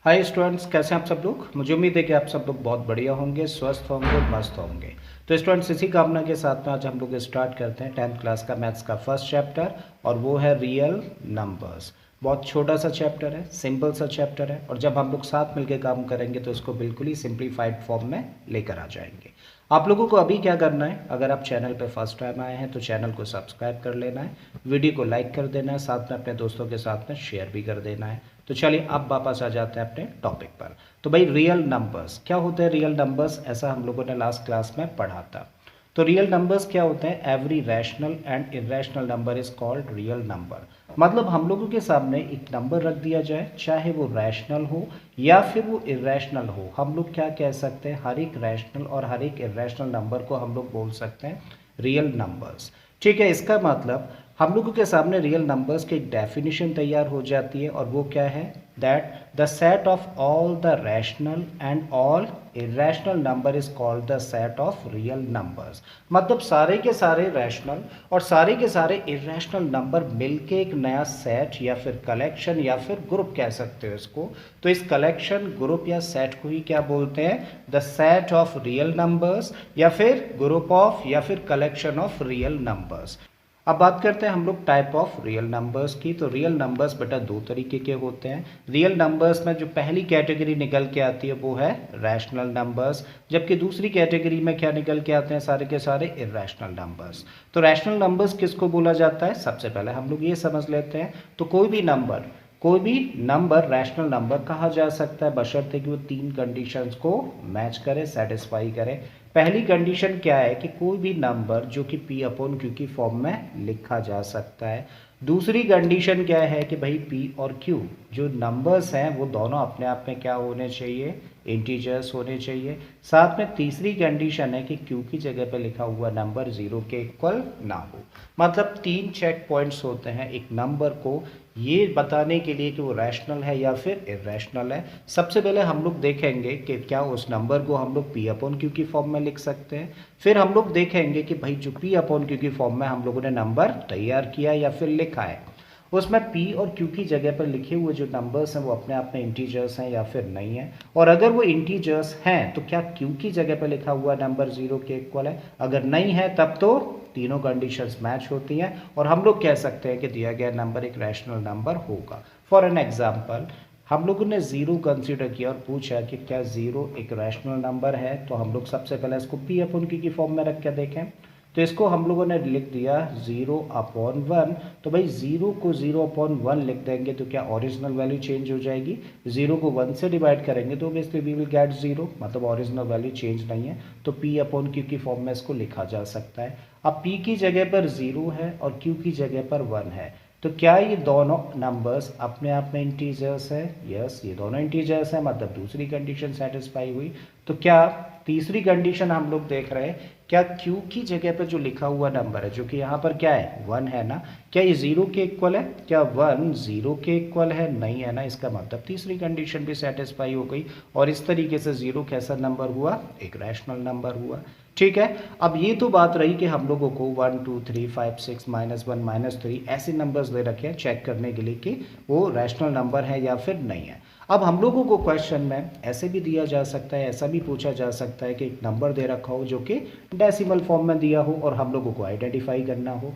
Hi students, कैसे हैं आप सब लोग। मुझे उम्मीद है कि आप सब लोग बहुत बढ़िया होंगे, स्वस्थ होंगे, मस्त होंगे। तो स्टूडेंट्स, इसी कामना के साथ में आज हम लोग स्टार्ट करते हैं 10th क्लास का मैथ्स का फर्स्ट चैप्टर, और वो है रियल नंबर्स। बहुत छोटा सा चैप्टर है, सिंपल सा चैप्टर है, और जब हम लोग साथ मिलकर काम करेंगे तो इसको बिल्कुल ही सिंप्लीफाइड फॉर्म में लेकर आ जाएंगे। आप लोगों को अभी क्या करना है, अगर आप चैनल पे फर्स्ट टाइम आए हैं तो चैनल को सब्सक्राइब कर लेना है, वीडियो को लाइक कर देना है, साथ में अपने दोस्तों के साथ में शेयर भी कर देना है। तो चलिए अब वापस आ जाते हैं अपने टॉपिक पर। तो भाई, रियल नंबर्स क्या होते हैं। रियल नंबर्स ऐसा हम लोगों ने लास्ट क्लास में पढ़ा था। तो रियल नंबर्स क्या होते हैं। Every rational and irrational number is called real number. मतलब हम लोगों के सामने एक नंबर रख दिया जाए, चाहे वो रैशनल हो या फिर वो इरेशनल हो, हम लोग क्या कह सकते हैं, हर एक रैशनल और हर एक इरेशनल नंबर को हम लोग बोल सकते हैं रियल नंबर्स। ठीक है, इसका मतलब हम लोगों के सामने रियल नंबर्स की एक डेफिनेशन तैयार हो जाती है, और वो क्या है, that the set of all the rational and all irrational number is called the set of real numbers. मतलब सारे के सारे रैशनल और सारे के सारे इरेशनल नंबर मिलके एक नया सेट या फिर कलेक्शन या फिर ग्रुप कह सकते हो इसको। तो इस कलेक्शन, ग्रुप या सेट को ही क्या बोलते हैं, the set of real numbers, या फिर ग्रुप ऑफ या फिर कलेक्शन ऑफ रियल नंबर्स। अब बात करते हैं हम लोग टाइप ऑफ रियल नंबर्स की। तो रियल नंबर्स बेटा दो तरीके के होते हैं। रियल नंबर्स में जो पहली कैटेगरी निकल के आती है वो है रैशनल नंबर्स, जबकि दूसरी कैटेगरी में क्या निकल के आते हैं, सारे के सारे इरेशनल नंबर्स। तो रैशनल नंबर्स किसको बोला जाता है, सबसे पहले हम लोग ये समझ लेते हैं। तो कोई भी नंबर रैशनल नंबर कहा जा सकता है बशर्ते कि वो तीन कंडीशंस को मैच करे, सेटिस्फाई करे। पहली कंडीशन क्या है कि कोई भी नंबर जो कि P अपॉन Q की फॉर्म में लिखा जा सकता है। दूसरी कंडीशन क्या है कि भाई P और Q जो नंबर्स हैं वो दोनों अपने आप में क्या होने चाहिए, इंटीजर्स होने चाहिए। साथ में तीसरी कंडीशन है कि Q की जगह पे लिखा हुआ नंबर जीरो के इक्वल ना हो। मतलब तीन चेक पॉइंट्स होते हैं एक नंबर को ये बताने के लिए कि वो रैशनल है या फिर इरेशनल है। सबसे पहले हम लोग देखेंगे कि क्या उस नंबर को हम लोग P अपॉन Q की फॉर्म में लिख सकते हैं। फिर हम लोग देखेंगे कि भाई जो P अपॉन Q की फॉर्म में हम लोगों ने नंबर तैयार किया या फिर लिखा है, उसमें P और Q की जगह पर लिखे हुए जो नंबर्स हैं वो अपने आप में इंटीजर्स हैं या फिर नहीं है। और अगर वो इंटीजर्स हैं तो क्या Q की जगह पर लिखा हुआ नंबर जीरो के इक्वल है। अगर नहीं है तब तो तीनों कंडीशंस मैच होती हैं और हम लोग कह सकते हैं कि दिया गया नंबर एक रैशनल नंबर होगा। फॉर एन एग्जाम्पल, हम लोगों ने ज़ीरो कंसीडर किया और पूछा कि क्या ज़ीरो एक रैशनल नंबर है। तो हम लोग सबसे पहले इसको P अपॉन Q की फॉर्म में रख के देखें। तो इसको हम लोगों ने लिख दिया ज़ीरो अपॉन वन। तो भाई ज़ीरो को ज़ीरो अपॉन वन लिख देंगे तो क्या ओरिजिनल वैल्यू चेंज हो जाएगी। ज़ीरो को वन से डिवाइड करेंगे तो basically we will get zero, मतलब ओरिजिनल वैल्यू चेंज नहीं है। तो P अपॉन Q की फॉर्म में इसको लिखा जा सकता है। अब P की जगह पर ज़ीरो है और Q की जगह पर वन है, तो क्या ये दोनों नंबर्स अपने आप में इंटीजर्स है। यस, ये दोनों इंटीजर्स है, मतलब दूसरी कंडीशन सेटिस्फाई हुई। तो क्या तीसरी कंडीशन हम लोग देख रहे हैं, क्या Q की जगह पर जो लिखा हुआ नंबर है जो कि यहाँ पर क्या है, वन है ना, क्या ये जीरो के इक्वल है। क्या वन जीरो के इक्वल है, नहीं है ना। इसका मतलब तीसरी कंडीशन भी सेटिस्फाई हो गई और इस तरीके से जीरो कैसा नंबर हुआ, एक रैशनल नंबर हुआ। ठीक है, अब ये तो बात रही कि हम लोगों को 1 2 3 5 6 -1 -3 ऐसे नंबर्स दे रखे हैं चेक करने के लिए कि वो रैशनल नंबर है या फिर नहीं है। अब हम लोगों को क्वेश्चन में ऐसे भी दिया जा सकता है, ऐसा भी पूछा जा सकता है कि एक नंबर दे रखा हो जो कि डेसिमल फॉर्म में दिया हो और हम लोगों को आइडेंटिफाई करना हो।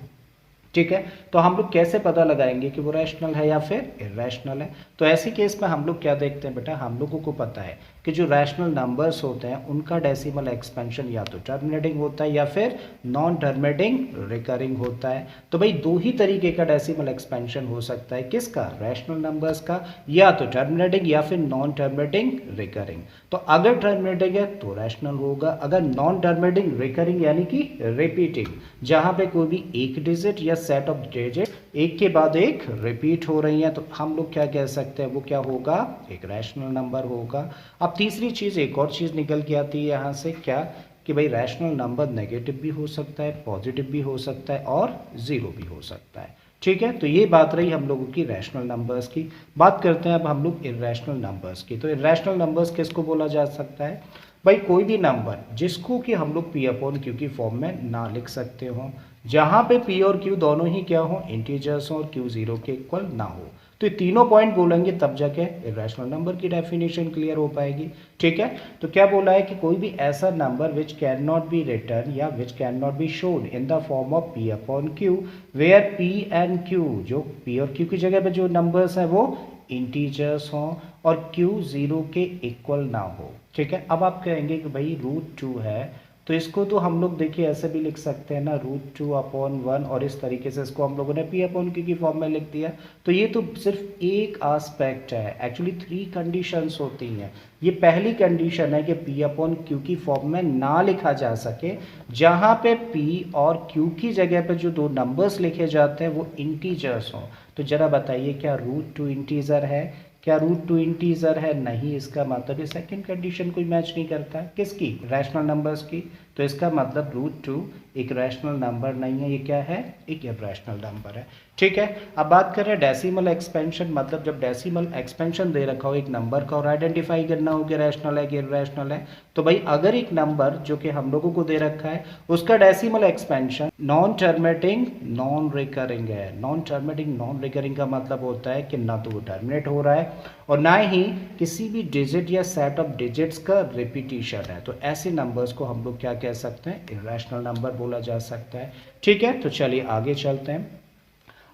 ठीक है, तो हम लोग कैसे पता लगाएंगे कि वो रैशनल है या फिर इरेशनल है। तो ऐसे केस में हम लोग क्या देखते हैं बेटा, हम लोगों को पता है कि जो रैशनल नंबर्स होते हैं उनका डेसिमल एक्सपेंशन या तो टर्मिनेटिंग होता है या फिर नॉन टर्मिनेटिंग रिकरिंग होता है। तो भाई दो ही तरीके का डेसिमल एक्सपेंशन हो सकता है, किसका, रैशनल नंबर्स का, या तो टर्मिनेटिंग या फिर नॉन टर्मिनेटिंग रिकरिंग। तो अगर टर्मिनेटिंग है तो रैशनल होगा, अगर नॉन टर्मिनेटिंग रिकरिंग यानी कि रिपीटिंग, जहां पे कोई भी एक डिजिट या सेट ऑफ डिजिट एक के बाद एक रिपीट हो रही है, तो हम लोग क्या कह सकते हैं, वो क्या होगा, एक रैशनल नंबर होगा। अब तीसरी चीज़, एक और चीज़ निकल के आती है यहाँ से, क्या कि भाई रैशनल नंबर नेगेटिव भी हो सकता है, पॉजिटिव भी हो सकता है और ज़ीरो भी हो सकता है। ठीक है, तो ये बात रही हम लोगों की रैशनल नंबर्स की। बात करते हैं अब हम लोग इरेशनल नंबर्स की। तो इरेशनल नंबर्स किसको बोला जा सकता है, भाई कोई भी नंबर जिसको कि हम लोग P अपॉन Q की फॉर्म में ना लिख सकते हो, जहां पे P और Q दोनों ही क्या हो, इंटीजर्स हो और Q जीरो के इक्वल ना हो। तो तो ये तीनों पॉइंट बोलेंगे तब जाके इरेशनल नंबर की डेफिनेशन क्लियर हो पाएगी। ठीक है, तो क्या बोला है कि कोई भी ऐसा number which can not be written या which can not be shown in the form of p upon q, where p and q, जो पी और क्यू की जगह पे जो नंबर्स हैं वो इंटीजर्स हों और क्यू 0 के इक्वल ना हो। ठीक है, अब आप कहेंगे कि भाई √2 है, तो इसको तो हम लोग देखिए ऐसे भी लिख सकते हैं ना, √2/1, और इस तरीके से इसको हम लोगों ने पी अपॉन क्यू की फॉर्म में लिख दिया। तो ये तो सिर्फ एक आस्पेक्ट है, एक्चुअली 3 कंडीशंस होती हैं। ये पहली कंडीशन है कि पी अपॉन क्यू की फॉर्म में ना लिखा जा सके, जहाँ पे पी और क्यू की जगह पे जो दो नंबर्स लिखे जाते हैं वो इंटीजर्स हों। तो जरा बताइए क्या √2 इंटीजर है? क्या √2 इंटीजर है? नहीं, इसका मतलब ये सेकंड कंडीशन कोई मैच नहीं करता है। किसकी? रैशनल नंबर्स की। तो इसका मतलब √2 एक रैशनल नंबर नहीं है, ये क्या है? एक इरैशनल नंबर है। ठीक है, अब बात करें डेसिमल एक्सपेंशन, मतलब जब डेसिमल एक्सपेंशन दे रखा हो एक नंबर का और आइडेंटिफाई करना हो कि रैशनल है कि इरैशनल है, तो भाई अगर एक नंबर जो कि हम लोगों को दे रखा है उसका decimal expansion non terminating non recurring है। नॉन टर्मिनेटिंग नॉन रिकरिंग का मतलब होता है कि ना तो वो टर्मिनेट हो रहा है और ना ही किसी भी डिजिट या सेट ऑफ डिजिट्स का रिपीटिशन है। तो ऐसे नंबर्स को हम लोग क्या कह सकते हैं? इरैशनल नंबर बोला जा सकता है। ठीक है, तो चलिए आगे चलते हैं।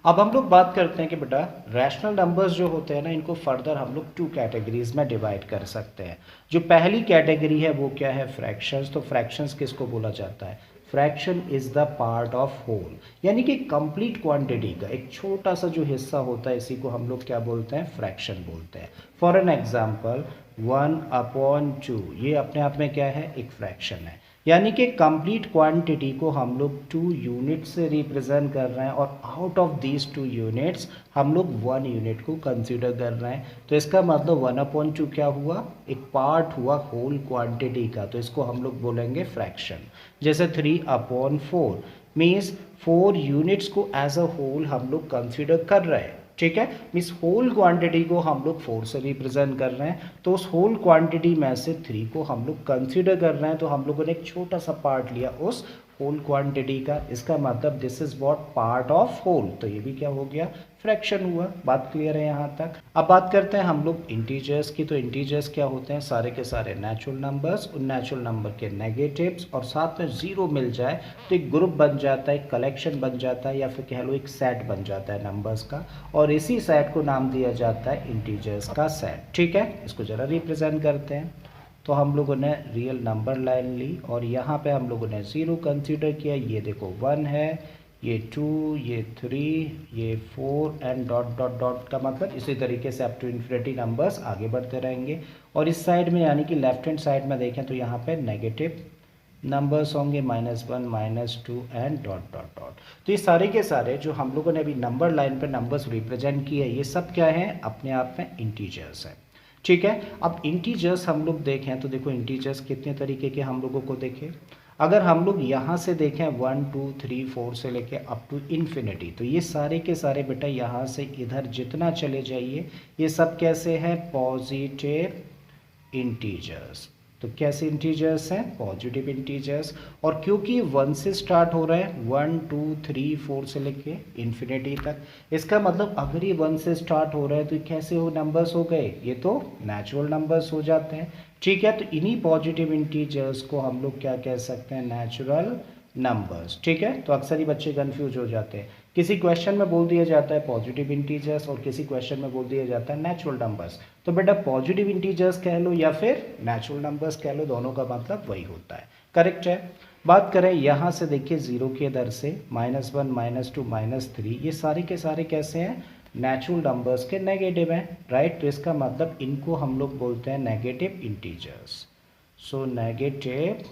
अब हम लोग बात करते हैं कि बेटा रैशनल नंबर्स जो होते हैं ना, इनको फर्दर हम लोग 2 कैटेगरीज में डिवाइड कर सकते हैं। जो पहली कैटेगरी है वो क्या है? फ्रैक्शंस। तो फ्रैक्शंस किसको बोला जाता है? Fraction is the part of whole, यानी कि कंप्लीट क्वांटिटी का एक छोटा सा जो हिस्सा होता है, इसी को हम लोग क्या बोलते हैं? फ्रैक्शन बोलते हैं। फॉर एन एग्जाम्पल 1/2, ये अपने आप में क्या है? एक फ्रैक्शन है, यानी कि कंप्लीट क्वांटिटी को हम लोग 2 यूनिट से रिप्रेजेंट कर रहे हैं और आउट ऑफ दीज 2 यूनिट्स हम लोग 1 यूनिट को कंसीडर कर रहे हैं। तो इसका मतलब 1/2 क्या हुआ? एक पार्ट हुआ होल क्वांटिटी का, तो इसको हम लोग बोलेंगे फ्रैक्शन। जैसे 3/4 मीन्स 4 यूनिट्स को एज अ होल हम लोग कंसीडर कर रहे हैं। ठीक है, मीन्स होल क्वांटिटी को हम लोग 4 से रिप्रेजेंट कर रहे हैं, तो उस होल क्वांटिटी में से 3 को हम लोग कंसीडर कर रहे हैं, तो हम लोगों ने एक छोटा सा पार्ट लिया उस होल क्वांटिटी का। इसका मतलब this is what? Part of whole. तो ये भी क्या हो गया? फ्रैक्शन हुआ। बात क्लियर है यहाँ तक? अब बात करते हैं हम लोग इंटीजर्स की। तो इंटीजर्स क्या होते हैं? सारे के सारे नेचुरल नंबर्स, उन नेचुरल नंबर के नेगेटिव्स और साथ में 0 मिल जाए तो एक ग्रुप बन जाता है, एक कलेक्शन बन जाता है, या फिर कह लो एक सेट बन जाता है नंबर्स का, और इसी सेट को नाम दिया जाता है इंटीजर्स का सेट। ठीक है, इसको जरा रिप्रेजेंट करते हैं। तो हम लोगों ने रियल नंबर लाइन ली और यहाँ पे हम लोगों ने 0 कंसीडर किया। ये देखो 1 है, ये 2, ये 3, ये 4 एंड डॉट डॉट डॉट का मतलब इसी तरीके से अप टू इन्फिनिटी नंबर्स आगे बढ़ते रहेंगे। और इस साइड में यानी कि लेफ्ट हैंड साइड में देखें तो यहाँ पे नेगेटिव नंबर्स होंगे -1, -2 एंड डॉट डॉट डॉट। तो ये सारे के सारे जो हम लोगों ने अभी नंबर लाइन पे नंबर्स रिप्रेजेंट किए, ये सब क्या है? अपने आप में इंटीजर्स हैं। ठीक है, अब इंटीजर्स हम लोग देखें तो देखो इंटीजर्स कितने तरीके के हम लोगों को देखें। अगर हम लोग यहाँ से देखें 1, 2, 3, 4 से लेके अप टू इन्फिनिटी, तो ये सारे के सारे बेटा यहाँ से इधर जितना चले जाइए ये सब कैसे हैं? Positive integers. तो कैसे इंटीजर्स हैं? Positive integers. और क्योंकि 1 से स्टार्ट हो रहा है, 1, 2, 3, 4 से लेके इन्फिनिटी तक, इसका मतलब अगर ये 1 से स्टार्ट हो रहा है तो ये कैसे हो नंबर्स हो गए? ये तो नेचुरल नंबर्स हो जाते हैं। ठीक है, तो इन्हीं पॉजिटिव इंटीजर्स को हम लोग क्या कह सकते हैं? Natural numbers. ठीक है, तो अक्सर ही बच्चे कंफ्यूज हो जाते हैं, किसी क्वेश्चन में बोल दिया जाता है पॉजिटिव इंटीजर्स और किसी क्वेश्चन में बोल दिया जाता है नेचुरल नंबर्स। तो बेटा पॉजिटिव इंटीजर्स कह लो या फिर नेचुरल नंबर्स कह लो, दोनों का मतलब वही होता है। करेक्ट है। बात करें यहाँ से देखिए 0 के दर से -1, -2, -3, ये सारे के सारे कैसे हैं? नेचुरल नंबर्स के नेगेटिव हैं। राइट, तो इसका मतलब इनको हम लोग बोलते हैं negative integers. So negative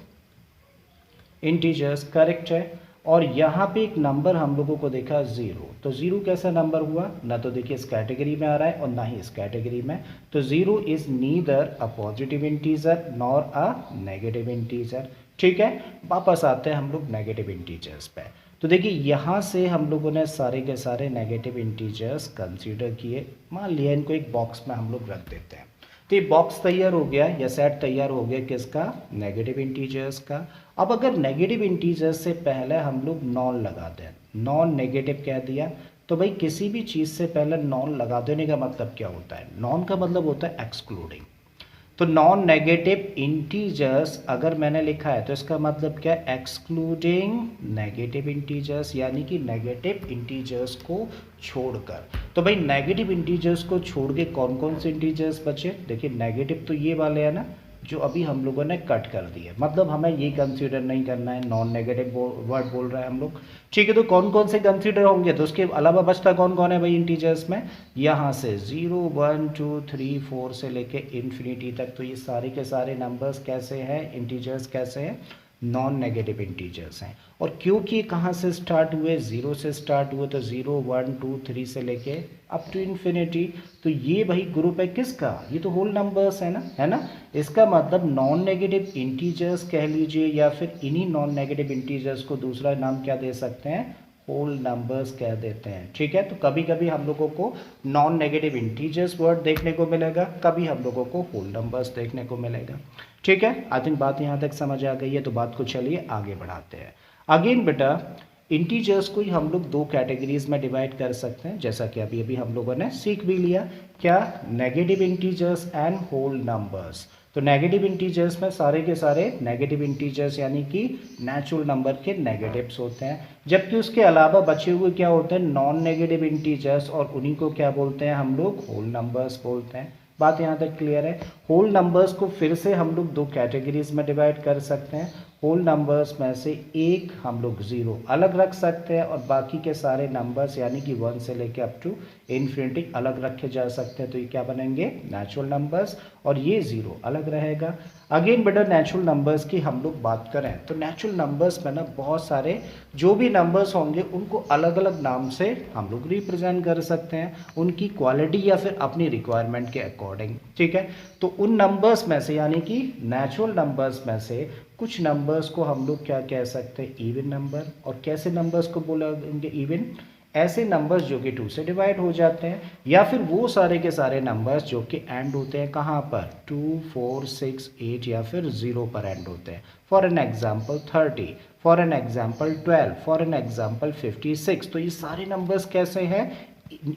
integers. Correct है। और यहाँ पे एक नंबर हम लोगों को देखा 0, तो 0 कैसा नंबर हुआ? ना तो देखिए इस कैटेगरी में आ रहा है और ना ही इस कैटेगरी में। तो 0 is neither a positive integer nor a negative integer. ठीक है, वापस आते हैं हम लोग नेगेटिव इंटीजर्स पे। तो देखिए यहाँ से हम लोगों ने सारे के सारे नेगेटिव इंटीजर्स कंसीडर किए। मान लिया इनको एक बॉक्स में हम लोग रख देते हैं। तो ये बॉक्स तैयार हो गया या सेट तैयार हो गया किसका? नेगेटिव इंटीजर्स का। अब अगर नेगेटिव इंटीजर्स से पहले हम लोग नॉन लगा दें, नॉन नेगेटिव कह दिया, तो भाई किसी भी चीज़ से पहले नॉन लगा देने का मतलब क्या होता है? नॉन का मतलब होता है एक्सक्लूडिंग। तो नॉन नेगेटिव इंटीजर्स अगर मैंने लिखा है तो इसका मतलब क्या है? एक्सक्लूडिंग नेगेटिव इंटीजर्स, यानी कि नेगेटिव इंटीजर्स को छोड़कर। तो भाई नेगेटिव इंटीजर्स को छोड़ के कौन कौन से इंटीजर्स बचे? देखिए नेगेटिव तो ये वाले हैं ना जो अभी हम लोगों ने कट कर दिए, मतलब हमें ये कंसीडर नहीं करना है, नॉन नेगेटिव वर्ड बोल रहे हैं हम लोग। ठीक है, तो कौन कौन से कंसीडर होंगे? तो उसके अलावा बचता कौन कौन है भाई इंटीजर्स में? यहाँ से 0 1 2 3 4 से लेके इन्फिनिटी तक, तो ये सारे के सारे नंबर्स कैसे हैं? इंटीजर्स कैसे हैं? नॉन नेगेटिव इंटीजर्स हैं। और क्योंकि कहाँ से स्टार्ट हुए? 0 से स्टार्ट हुए, तो 0 1 2 3 से लेके अप टू इन्फिनिटी। तो ये भाई ग्रुप है किसका? ये तो होल नंबर्स है ना, है ना। इसका मतलब नॉन नेगेटिव इंटीजर्स कह लीजिए, या फिर इन्हीं नॉन नेगेटिव इंटीजर्स को दूसरा नाम क्या दे सकते हैं? होल नंबर्स कह देते हैं। ठीक है, तो कभी कभी हम लोगों को नॉन नेगेटिव इंटीजर्स वर्ड देखने को मिलेगा, कभी हम लोगों को होल नंबर्स देखने को मिलेगा। ठीक है, आई थिंक बात यहाँ तक समझ आ गई है, तो बात को चलिए आगे बढ़ाते हैं। अगेन बेटा इंटीजर्स को ही हम लोग दो कैटेगरीज में डिवाइड कर सकते हैं, जैसा कि अभी अभी हम लोगों ने सीख भी लिया। क्या? Negative integers and whole numbers. तो नेगेटिव इंटीजर्स में सारे के सारे नेगेटिव इंटीजर्स यानी कि नेचुरल नंबर के नेगेटिव्स होते हैं, जबकि उसके अलावा बचे हुए क्या होते हैं? नॉन नेगेटिव इंटीजर्स, और उन्हीं को क्या बोलते हैं हम लोग? होल नंबर्स बोलते हैं। बात यहाँ तक क्लियर है। होल नंबर्स को फिर से हम लोग दो कैटेगरीज में डिवाइड कर सकते हैं। होल नंबर्स में से एक हम लोग 0 अलग रख सकते हैं, और बाकी के सारे नंबर्स यानी कि 1 से लेके अप टू इन्फिनिटी अलग रखे जा सकते हैं। तो ये क्या बनेंगे? नेचुरल नंबर्स, और ये 0 अलग रहेगा। अगेन बेटा नेचुरल नंबर्स की हम लोग बात करें तो नेचुरल नंबर्स में ना बहुत सारे जो भी नंबर्स होंगे उनको अलग अलग नाम से हम लोग रिप्रेजेंट कर सकते हैं, उनकी क्वालिटी या फिर अपनी रिक्वायरमेंट के अकॉर्डिंग। ठीक है, तो उन नंबर्स में से यानी कि नेचुरल नंबर्स में से कुछ नंबर्स को हम लोग क्या कह सकते हैं? Even number. और कैसे नंबर्स को बोलेंगे इवन? ऐसे नंबर्स जो कि 2 से डिवाइड हो जाते हैं, या फिर वो सारे के सारे नंबर्स जो कि एंड होते हैं कहाँ पर? 2 4 6 8 या फिर 0 पर एंड होते हैं। For an example 30, for an example 12, for an example 56। तो ये सारे नंबर्स कैसे हैं?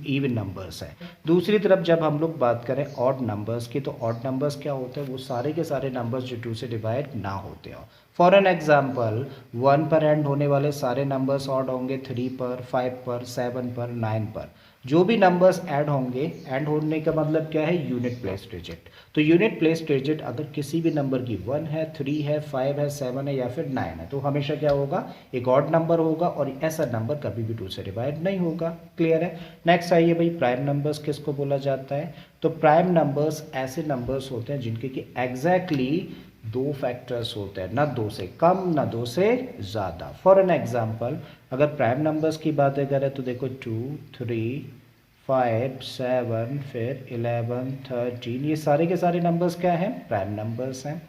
इवन नंबर्स है। दूसरी तरफ जब हम लोग बात करें ऑड नंबर्स की, तो ऑड नंबर्स क्या होते हैं? वो सारे के सारे नंबर्स जो 2 से डिवाइड ना होते हो। फॉर एन एग्जाम्पल 1 पर एंड होने वाले सारे नंबर्स ऑड होंगे, 3 पर, 5 पर, 7 पर, 9 पर। जो भी नंबर्स ऐड होंगे, ऐड होने का मतलब क्या है? Unit place digit. तो यूनिट प्लेस डिजिट अगर किसी भी नंबर की 1 है, 3 है, 5 है, 7 है या फिर 9 है, तो हमेशा क्या होगा? एक ऑड नंबर होगा, और ऐसा नंबर कभी भी 2 से डिवाइड नहीं होगा। क्लियर है। नेक्स्ट आइए भाई, प्राइम नंबर्स किसको बोला जाता है? तो प्राइम नंबर्स ऐसे नंबर्स होते हैं जिनके कि एग्जैक्टली दो फैक्टर्स होते हैं, ना 2 से कम ना 2 से ज़्यादा। फॉर एन एग्जाम्पल अगर प्राइम नंबर्स की बातें करें तो देखो 2 3 5 7 फिर 11 13, ये सारे के सारे नंबर्स क्या हैं? प्राइम नंबर्स हैं।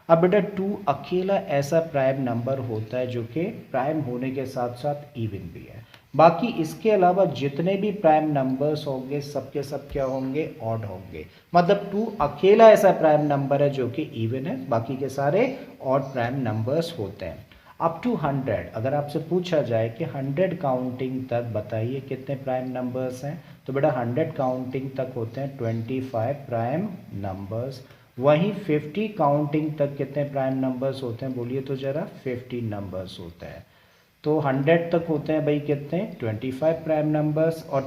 अब बेटा 2 अकेला ऐसा प्राइम नंबर होता है जो कि प्राइम होने के साथ साथ इवन भी है। बाकी इसके अलावा जितने भी प्राइम नंबर्स होंगे सबके सब क्या होंगे? ऑड होंगे। मतलब 2 अकेला ऐसा प्राइम नंबर है जो कि इवन है, बाकी के सारे ऑड प्राइम नंबर्स होते हैं। अप टू 100 अगर आपसे पूछा जाए कि 100 काउंटिंग तक बताइए कितने प्राइम नंबर्स हैं, तो बेटा 100 काउंटिंग तक होते हैं 25 प्राइम नंबर्स। वहीं 50 काउंटिंग तक कितने प्राइम नंबर्स होते हैं? बोलिए तो ज़रा। 50 नंबर्स होते हैं। तो 100 तक होते हैं भाई कितने? 25 प्राइम नंबर्स, और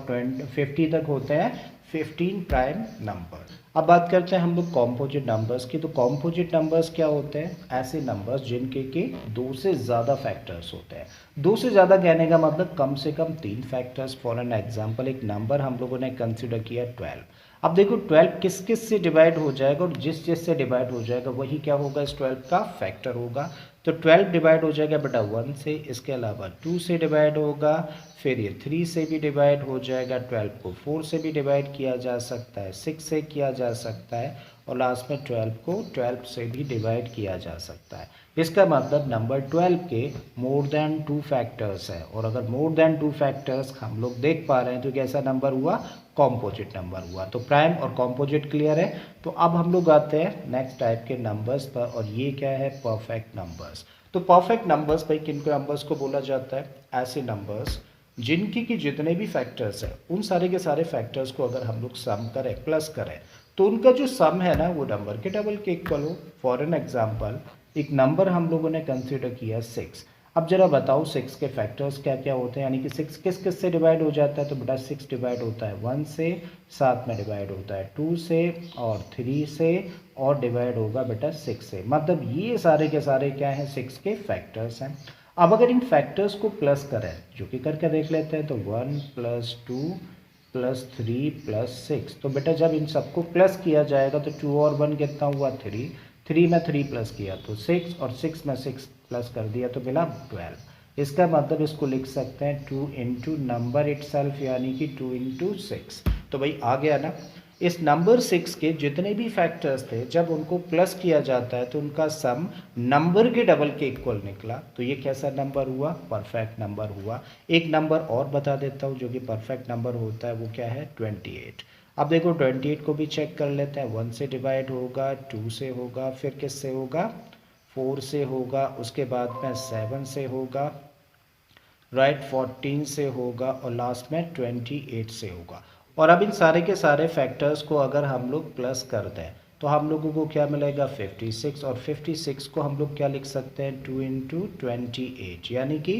50 तक होते हैं 15 प्राइम नंबर। अब बात करते हैं हम लोग कॉम्पोजिट नंबर्स की। तो कॉम्पोजिट नंबर्स क्या होते हैं? ऐसे नंबर्स जिनके कि 2 से ज़्यादा फैक्टर्स होते हैं। 2 से ज़्यादा कहने का मतलब कम से कम 3 फैक्टर्स। फॉर एन एग्जाम्पल एक नंबर हम लोगों ने कंसिडर किया 12। अब देखो 12 किस किस से डिवाइड हो जाएगा, और जिस जिस से डिवाइड हो जाएगा वही क्या होगा? इस 12 का फैक्टर होगा। तो 12 डिवाइड हो जाएगा बेटा 1 से, इसके अलावा 2 से डिवाइड होगा, फिर ये 3 से भी डिवाइड हो जाएगा, 12 को 4 से भी डिवाइड किया जा सकता है, 6 से किया जा सकता है, और लास्ट में 12 को 12 से भी डिवाइड किया जा सकता है। इसका मतलब नंबर 12 के मोर देन 2 फैक्टर्स है, और अगर मोर देन 2 फैक्टर्स हम लोग देख पा रहे हैं तो कैसा नंबर हुआ? कॉम्पोजिट नंबर हुआ। तो प्राइम और कॉम्पोजिट क्लियर है। तो अब हम लोग आते हैं नेक्स्ट टाइप के नंबर्स पर, और ये क्या है? Perfect numbers. तो परफेक्ट नंबर्स भाई किन नंबर्स को बोला जाता है? ऐसे नंबर्स जिनकी की जितने भी फैक्टर्स हैं उन सारे के सारे फैक्टर्स को अगर हम लोग सम करें, प्लस करें, तो उनका जो सम है ना वो नंबर के डबल के इक्वल हो। फॉर एन एग्जाम्पल एक नंबर हम लोगों ने कंसिडर किया 6। अब जरा बताओ 6 के फैक्टर्स क्या क्या होते हैं, यानी कि 6 किस किस से डिवाइड हो जाता है, तो बेटा 6 डिवाइड होता है 1 से, साथ में डिवाइड होता है 2 से और 3 से, और डिवाइड होगा बेटा 6 से। मतलब ये सारे के सारे क्या हैं, 6 के फैक्टर्स हैं। अब अगर इन फैक्टर्स को प्लस करें, जो कि करके देख लेते हैं, तो 1 + 2 + 3 + 6, तो बेटा जब इन सबको प्लस किया जाएगा तो 2 और 1 कितना हुआ 3, 3 में 3 प्लस किया तो 6, और 6 में 6 प्लस कर दिया तो मिला 12। इसका मतलब इसको लिख सकते हैं 2 इंटू नंबर इटसेल्फ, यानी कि 2 इंटू 6। तो भाई आ गया ना। इस नंबर 6 के जितने भी फैक्टर्स थे जब उनको प्लस किया जाता है तो उनका सम नंबर के डबल के इक्वल निकला। तो ये कैसा नंबर हुआ, परफेक्ट नंबर हुआ। एक नंबर और बता देता हूँ जो कि परफेक्ट नंबर होता है, वो क्या है, 28। अब देखो 28 को भी चेक कर लेते हैं। 1 से डिवाइड होगा, 2 से होगा, फिर किससे होगा, 4 से होगा, उसके बाद में 7 से होगा, राइट, 14 से होगा, और लास्ट में 28 से होगा। और अब इन सारे के सारे फैक्टर्स को अगर हम लोग प्लस कर दें तो हम लोगों को क्या मिलेगा, 56। और 56 को हम लोग क्या लिख सकते हैं, 2 इंटू 28, यानी कि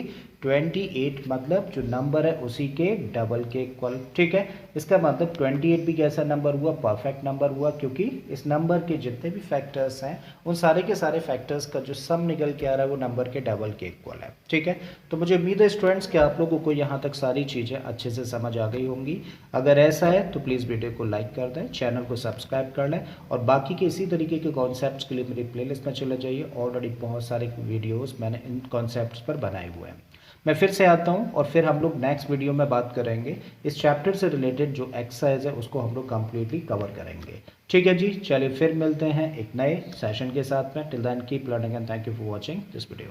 28 मतलब जो नंबर है उसी के डबल के इक्वल। ठीक है, इसका मतलब 28 भी कैसा नंबर हुआ, परफेक्ट नंबर हुआ, क्योंकि इस नंबर के जितने भी फैक्टर्स हैं उन सारे के सारे फैक्टर्स का जो सम निकल के आ रहा है वो नंबर के डबल के इक्वल है। ठीक है, तो मुझे उम्मीद है स्टूडेंट्स कि आप लोगों को यहाँ तक सारी चीज़ें अच्छे से समझ आ गई होंगी। अगर ऐसा है तो प्लीज़ वीडियो को लाइक कर दें, चैनल को सब्सक्राइब कर लें, और बाकी के इसी तरीके के कॉन्सेप्ट्स के लिए मेरी प्लेलिस्ट में चले जाइए। ऑलरेडी बहुत सारे वीडियोस मैंने इन कॉन्सेप्ट्स पर बनाए हुए हैं। मैं फिर से आता हूँ और फिर हम लोग नेक्स्ट वीडियो में बात करेंगे इस चैप्टर से रिलेटेड जो एक्सरसाइज है उसको हम लोग कंप्लीटली कवर करेंगे। ठीक है जी, चलिए फिर मिलते हैं एक नए सेशन के साथ में। Till then keep learning and thank you for watching this video.